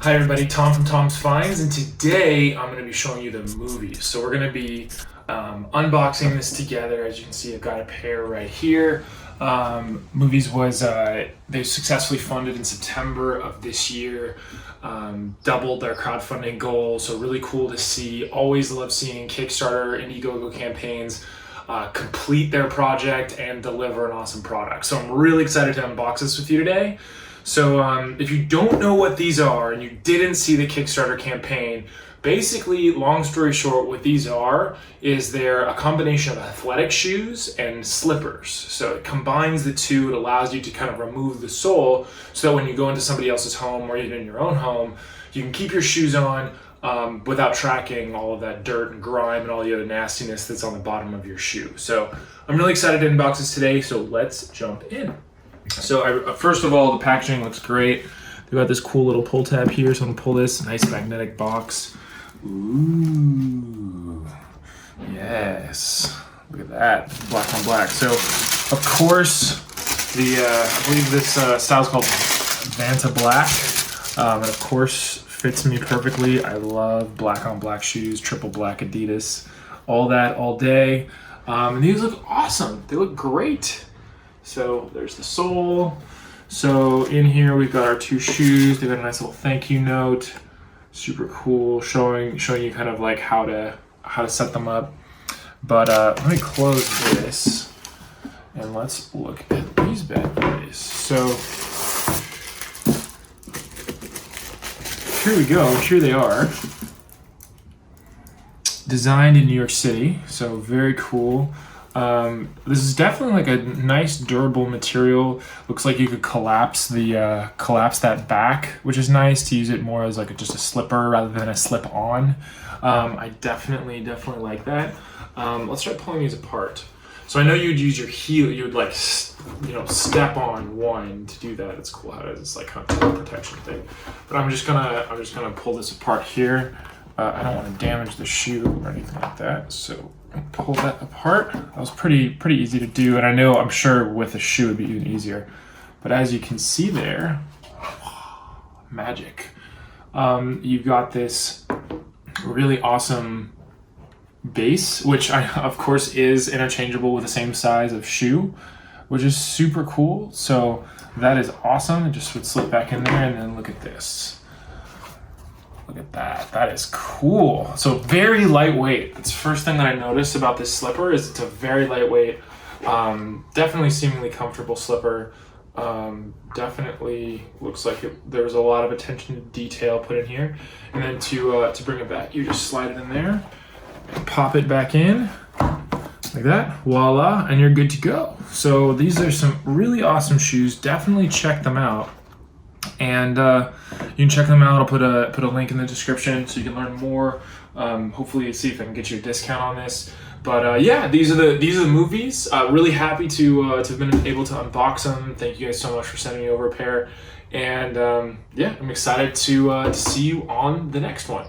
Hi everybody, Tom from Tom's Finds, and today I'm going to be showing you the MUVEZ. So we're going to be unboxing this together. As you can see, I've got a pair right here. MUVEZ was, they successfully funded in September of this year, doubled their crowdfunding goal, so really cool to see. Always love seeing Kickstarter, Indiegogo campaigns complete their project and deliver an awesome product. So I'm really excited to unbox this with you today. So if you don't know what these are and you didn't see the Kickstarter campaign, basically, long story short, what these are is they're a combination of athletic shoes and slippers. So it combines the two. It allows you to kind of remove the sole so that when you go into somebody else's home or even in your own home, you can keep your shoes on without tracking all of that dirt and grime and all the other nastiness that's on the bottom of your shoe. So I'm really excited to unbox this today, so let's jump in. So first of all, the packaging looks great. They've got this cool little pull tab here, so I'm gonna pull this nice magnetic box. Ooh, yes, look at that, black on black. So of course, I believe this style is called Vanta Black, and of course fits me perfectly. I love black on black shoes, triple black Adidas, all that all day. And these look awesome, they look great. So there's the sole. So in here we've got our two shoes. They've got a nice little thank you note. Super cool, showing you kind of like how to set them up. But let me close this and let's look at these bad boys. So here we go. Here they are. Designed in New York City, so very cool. This is definitely like a nice durable material. Looks like you could collapse that back, which is nice to use it more as like just a slipper rather than a slip on. I definitely like that. Let's try pulling these apart. So I know you'd use your heel, you would like, step on one to do that. It's cool how it is. It's like kind of a protection thing. But I'm just gonna pull this apart here. I don't want to damage the shoe or anything like that. So pull that apart. That was pretty easy to do, and I'm sure with a shoe it'd be even easier. But as you can see there, magic. You've got this really awesome base, which of course is interchangeable with the same size of shoe, which is super cool. So that is awesome. It just would slip back in there, and then look at this. Look at that, that is cool. So very lightweight. That's the first thing that I noticed about this slipper is it's a very lightweight, definitely seemingly comfortable slipper. Definitely looks like there was a lot of attention to detail put in here. And then to bring it back, you just slide it in there, and pop it back in, like that, voila, and you're good to go. So these are some really awesome shoes. Definitely check them out. And you can check them out. I'll put a link in the description so you can learn more. Hopefully, see if I can get you a discount on this. But yeah, these are the MUVEZ. Really happy to have been able to unbox them. Thank you guys so much for sending me over a pair. And yeah, I'm excited to see you on the next one.